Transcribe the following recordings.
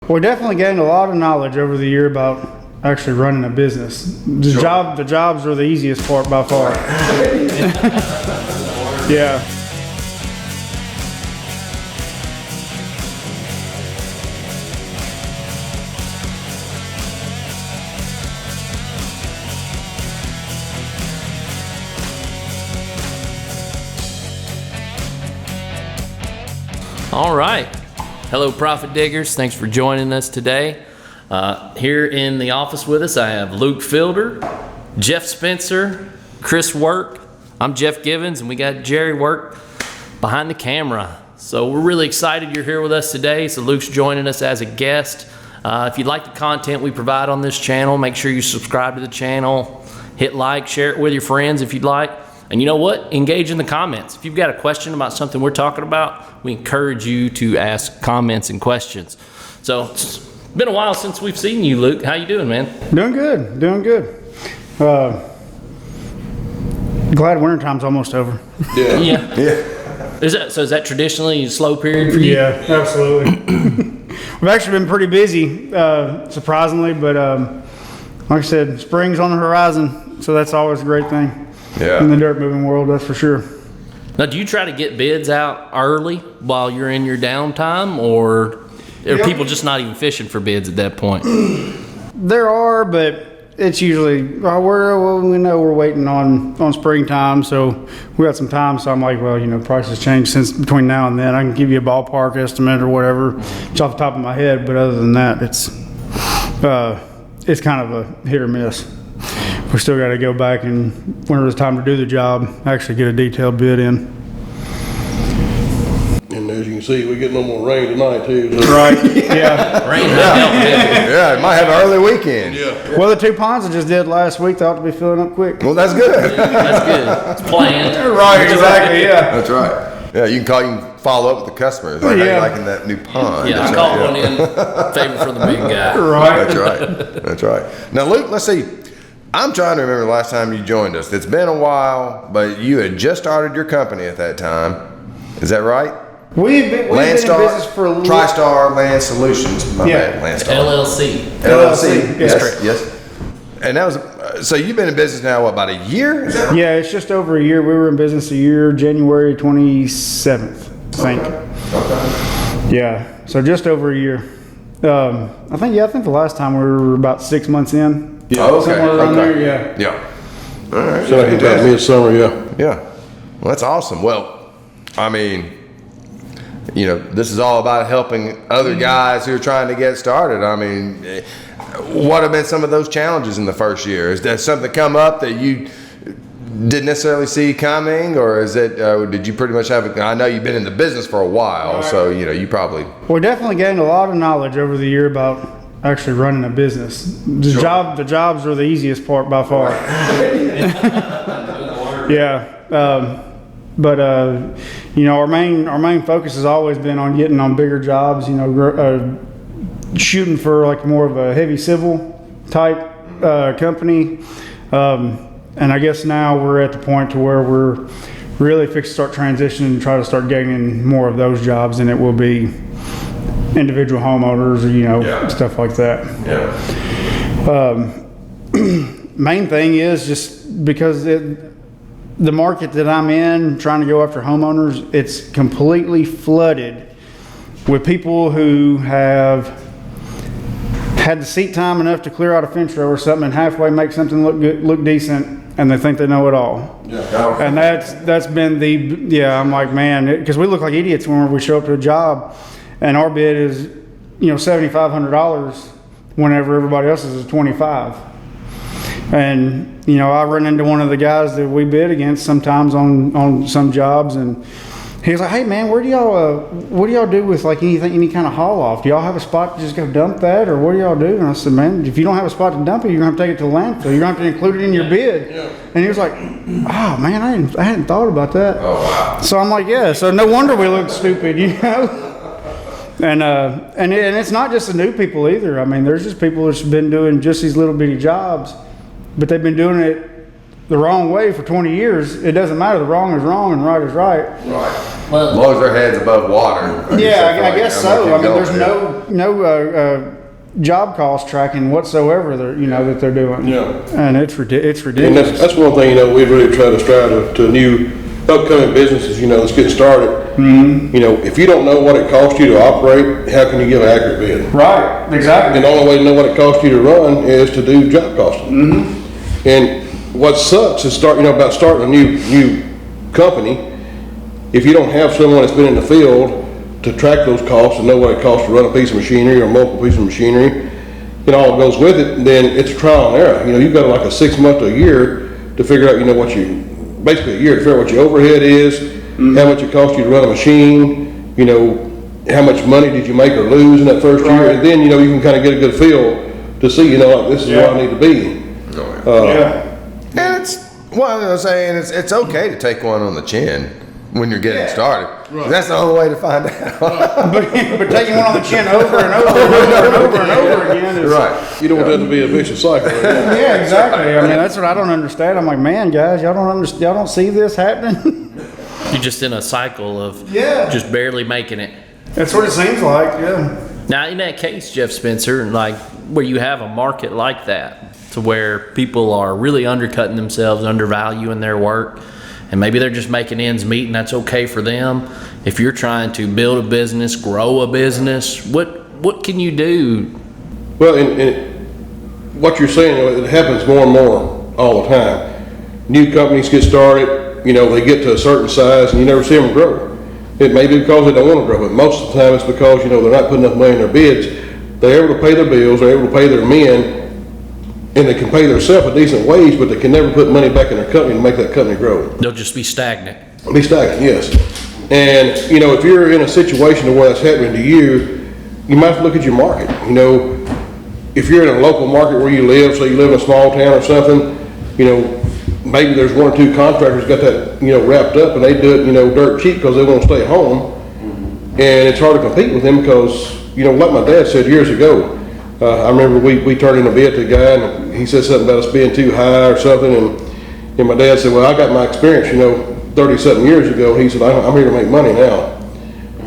We definitely gained a lot of knowledge over the year about actually running a business. The jobs are the easiest part by far. Yeah. All right. Hello, Profit Diggers. Thanks for joining us today. Here in the office with us, I have Luke Fielder, Jeff Spencer, Chris Work. I'm Jeff Givens, and we got Jerry Work behind the camera. So we're really excited you're here with us today. So Luke's joining us as a guest. If you like the content we provide on this channel, make sure you subscribe to the channel, hit like, share it with your friends if you'd like. And you know what? Engage in the comments. If you've got a question about something we're talking about, we encourage you to ask comments and questions. So it's been a while since we've seen you, Luke. How you doing, man? Doing good, doing good. Glad wintertime's almost over. Yeah. Is that traditionally a slow period for you? Yeah, absolutely. We've actually been pretty busy, surprisingly, but like I said, spring's on the horizon, so that's always a great thing. Yeah. In the dirt moving world, that's for sure. Now, do you try to get bids out early while you're in your downtime, or are people just not even fishing for bids at that point? There are, but it's usually, we know we're waiting on springtime, so we got some time. So I'm like, well, prices change since between now and then. I can give you a ballpark estimate or whatever. It's off the top of my head, but other than that, it's kind of a hit or miss. We still got to go back and whenever it's time to do the job, actually get a detailed bid in. And as you can see, we get no more rain tonight too. So. Right, yeah. Rain might help. Yeah, it might have an early weekend. Yeah. Well, the 2 ponds I just did last week, they ought to be filling up quick. Well, that's good. That's good. It's planned. Right, exactly, yeah. That's right. Yeah, you can follow up with the customers. Like, how you liking that new pond? Yeah, I called one in favor for the big guy. Right. That's right. That's right. Now, Luke, let's see. I'm trying to remember the last time you joined us. It's been a while, but you had just started your company at that time. Is that right? We've been in business for a little. TriStar Land Solutions. My bad, Landstar. LLC. LLC. Yes. Correct. Yes. And that was, so you've been in business now, what, about a year? Is that right? Yeah, it's just over a year. We were in business a year, January 27th, I think. Okay. Yeah, so just over a year. I think the last time we were about 6 months in. Yeah. Oh, okay. Somewhere around there, yeah. Yeah. All right. So like about midsummer, yeah. Yeah. Well, that's awesome. Well, I mean, this is all about helping other guys who are trying to get started. I mean, what have been some of those challenges in the first year? Is there something come up that you didn't necessarily see coming, or is it, did you pretty much have, I know you've been in the business for a while, so, you probably. We definitely gained a lot of knowledge over the year about actually running a business. The jobs are the easiest part by far. Yeah. But our main focus has always been on getting on bigger jobs, shooting for like more of a heavy civil type company. And I guess now we're at the point to where we're really fixed to start transitioning and try to start gaining more of those jobs, and it will be individual homeowners or, stuff like that. Yeah. Main thing is just because the market that I'm in, trying to go after homeowners, it's completely flooded with people who have had the seat time enough to clear out a fence row or something and halfway make something look good, look decent, and they think they know it all. Yeah. And that's been I'm like, man, because we look like idiots when we show up to a job and our bid is $7,500 whenever everybody else's is $25,000. And I run into one of the guys that we bid against sometimes on some jobs, and he was like, hey man, what do y'all do with like any kind of haul off? Do y'all have a spot to just go dump that, or what do y'all do? And I said, man, if you don't have a spot to dump it, you're gonna have to take it to the landfill. You're gonna have to include it in your bid. Yeah. And he was like, oh man, I hadn't thought about that. Oh wow. So I'm like, yeah, so no wonder we look stupid, And it's not just the new people either. I mean, there's just people that's been doing just these little bitty jobs, but they've been doing it the wrong way for 20 years. It doesn't matter. The wrong is wrong and right is right. Right. As long as their head's above water. Yeah, I guess so. I mean, there's yeah. no job cost tracking whatsoever that they're doing. Yeah. And it's ridiculous. And that's one thing, we really try to strive to new upcoming businesses, that's getting started. Mm-hmm. If you don't know what it costs you to operate, how can you give an accurate bid? Right, exactly. And the only way to know what it costs you to run is to do job costing. Mm-hmm. And what sucks is about starting a new company. If you don't have someone that's been in the field to track those costs and know what it costs to run a piece of machinery or multiple pieces of machinery, and all that goes with it, then it's trial and error. You've got like a 6 month to a year to figure out, basically a year to figure out what your overhead is, how much it costs you to run a machine, how much money did you make or lose in that first year, and then, you can kind of get a good feel to see, like, this is where I need to be. And it's okay to take one on the chin when you're getting started. Right. That's the only way to find out. but taking one on the chin over and over and over and over and over again is right. You don't want that to be a vicious cycle. Right? Yeah, exactly. I mean, that's what I don't understand. I'm like, man, guys, y'all don't see this happening. You're just in a cycle of just barely making it. That's what it seems like. Yeah. Now, in that case, Jeff Spencer, like where you have a market like that, to where people are really undercutting themselves, undervaluing their work, and maybe they're just making ends meet, and that's okay for them. If you're trying to build a business, grow a business, what can you do? Well, and what you're saying, it happens more and more all the time. New companies get started, they get to a certain size, and you never see them grow. It may be because they don't want to grow, but most of the time it's because, they're not putting enough money in their bids. They're able to pay their bills, they're able to pay their men, and they can pay themselves a decent wage, but they can never put money back in their company to make that company grow. They'll just be stagnant. Be stagnant, yes. And, if you're in a situation where that's happening to you, you might have to look at your market. If you're in a local market where you live, say you live in a small town or something, maybe there's one or two contractors got that, wrapped up, and they do it, dirt cheap because they want to stay home. And it's hard to compete with them because, like my dad said years ago, I remember we turned in a bid to a guy, and he said something about us being too high or something, and my dad said, well, I got my experience, 30-something years ago. He said, I'm here to make money now.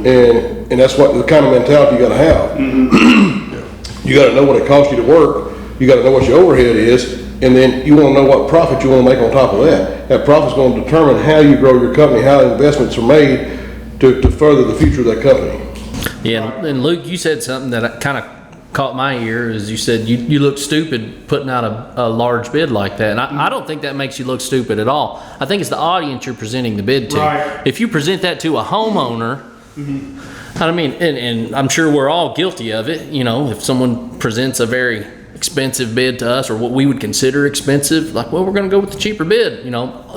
And that's what the kind of mentality you got to have. Mm-hmm. You got to know what it costs you to work. You got to know what your overhead is, and then you want to know what profit you want to make on top of that. That profit's going to determine how you grow your company, how investments are made to further the future of that company. Yeah, and Luke, you said something that kind of caught my ear, is you said you look stupid putting out a large bid like that. And I don't think that makes you look stupid at all. I think it's the audience you're presenting the bid to. Right. If you present that to a homeowner, I mean, and I'm sure we're all guilty of it, if someone presents a very expensive bid to us, or what we would consider expensive, like, well, we're going to go with the cheaper bid,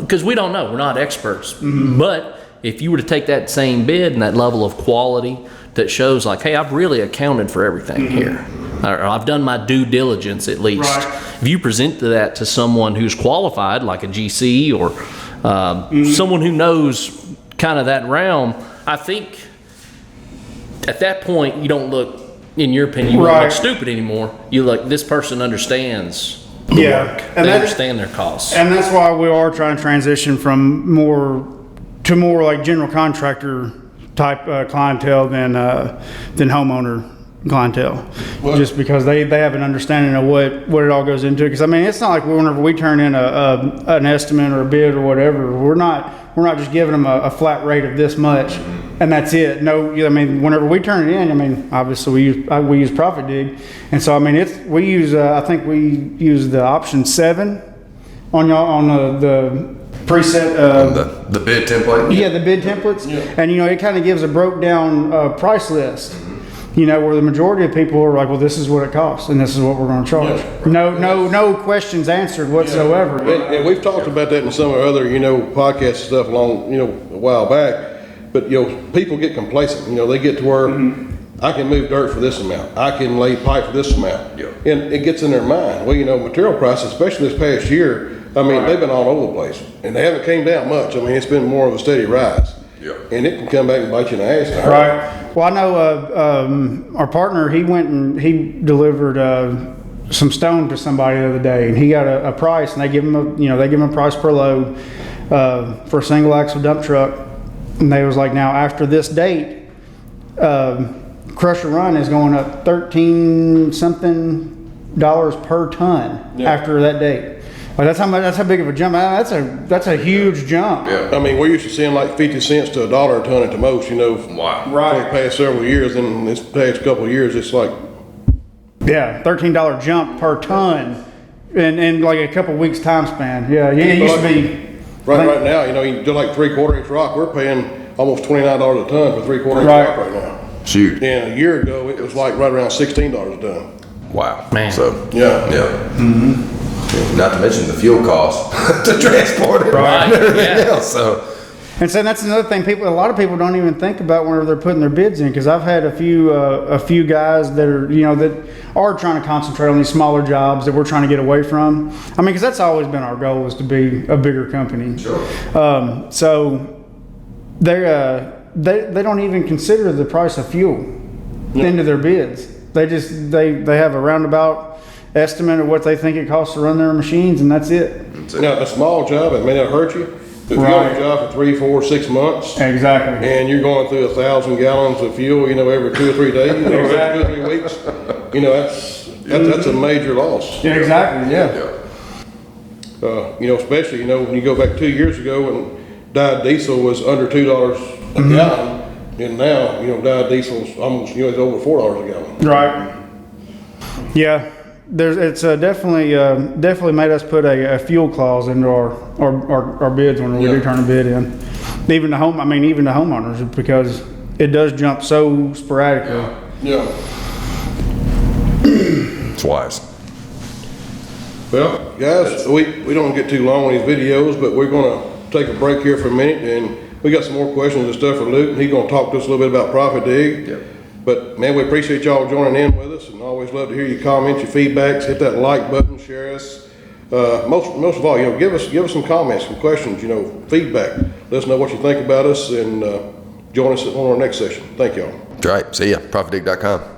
because we don't know, we're not experts. But if you were to take that same bid and that level of quality that shows like, hey, I've really accounted for everything here, or I've done my due diligence at least. Right. If you present that to someone who's qualified, like a GC or someone who knows kind of that realm, I think at that point you don't look, in your opinion, you don't look stupid anymore. You look, this person understands the work. And they understand their costs. And that's why we are trying to transition from more like general contractor type clientele than homeowner clientele. Well, just because they have an understanding of what it all goes into. Because I mean, it's not like whenever we turn in an estimate or a bid or whatever, we're not just giving them a flat rate of this much and that's it. No, I mean, whenever we turn it in, I mean, obviously we use Profit Dig, and so I mean, I think we use the option 7 on the preset the bid template. Yeah, the bid templates. Yeah. And it kind of gives a broke down price list. Where the majority of people are like, well, this is what it costs and this is what we're going to charge. Yeah. No questions answered whatsoever. Yeah. And we've talked about that in some of our other podcast stuff along a while back. But people get complacent. They get to where I can move dirt for this amount. I can lay pipe for this amount. Yeah. And it gets in their mind. Well, material prices, especially this past year, I mean, they've been all over the place, and they haven't came down much. I mean, it's been more of a steady rise. Yeah. And it can come back and bite you in the ass. Right. Well, I know our partner, he went and he delivered some stone to somebody the other day, and he got a price, and they give him a price per load for a single axle dump truck. And they was like, now after this date, crusher run is going up 13 something dollars per ton after that date. Like that's how big of a jump. That's a huge jump. Yeah. I mean, we're used to seeing like 50 cents to $1 a ton at the most, Wow. for the past several years, and this past couple of years, it's like, Yeah, $13 jump per ton in like a couple weeks time span. Yeah, it used to be. right now, you do like 3/4 inch rock, we're paying almost $29 a ton for 3/4 inch Right. rock right now. Shoot. And a year ago, it was like right around $16 a ton. Wow. Man. So, Yeah. not to mention the fuel cost to transport it. Right, And everything yeah. else. So, And so that's another thing. A lot of people don't even think about whenever they're putting their bids in. Because I've had a few guys that are that are trying to concentrate on these smaller jobs that we're trying to get away from. I mean, because that's always been our goal, is to be a bigger company. Sure. So they don't even consider the price of fuel into their bids. They have a roundabout estimate of what they think it costs to run their machines, and that's it. Now, a small job, it may not hurt you, but if you're on a job for 3, 4, 6 months, Exactly. and you're going through 1,000 gallons of fuel, every 2 or 3 days, or every 2 or 3 weeks, that's a major loss. Yeah, exactly. Yeah. Especially, when you go back 2 years ago when dyed diesel was under $2 a gallon, and now, dyed diesel's almost, it's over $4 a gallon. Right. Yeah. It's definitely made us put a fuel clause into our bids when we do turn a bid in. Even to homeowners, because it does jump so sporadically. Yeah. it's wise. Well, guys, we don't get too long on these videos, but we're gonna take a break here for a minute, and we got some more questions and stuff for Luke, and he's gonna talk to us a little bit about Profit Dig. Yep. But man, we appreciate y'all joining in with us, and always love to hear your comments, your feedbacks. Hit that like button, share us. Most of all, give us some comments, some questions, feedback. Let us know what you think about us, and join us on our next session. Thank y'all. That's right. See ya. ProfitDig.com.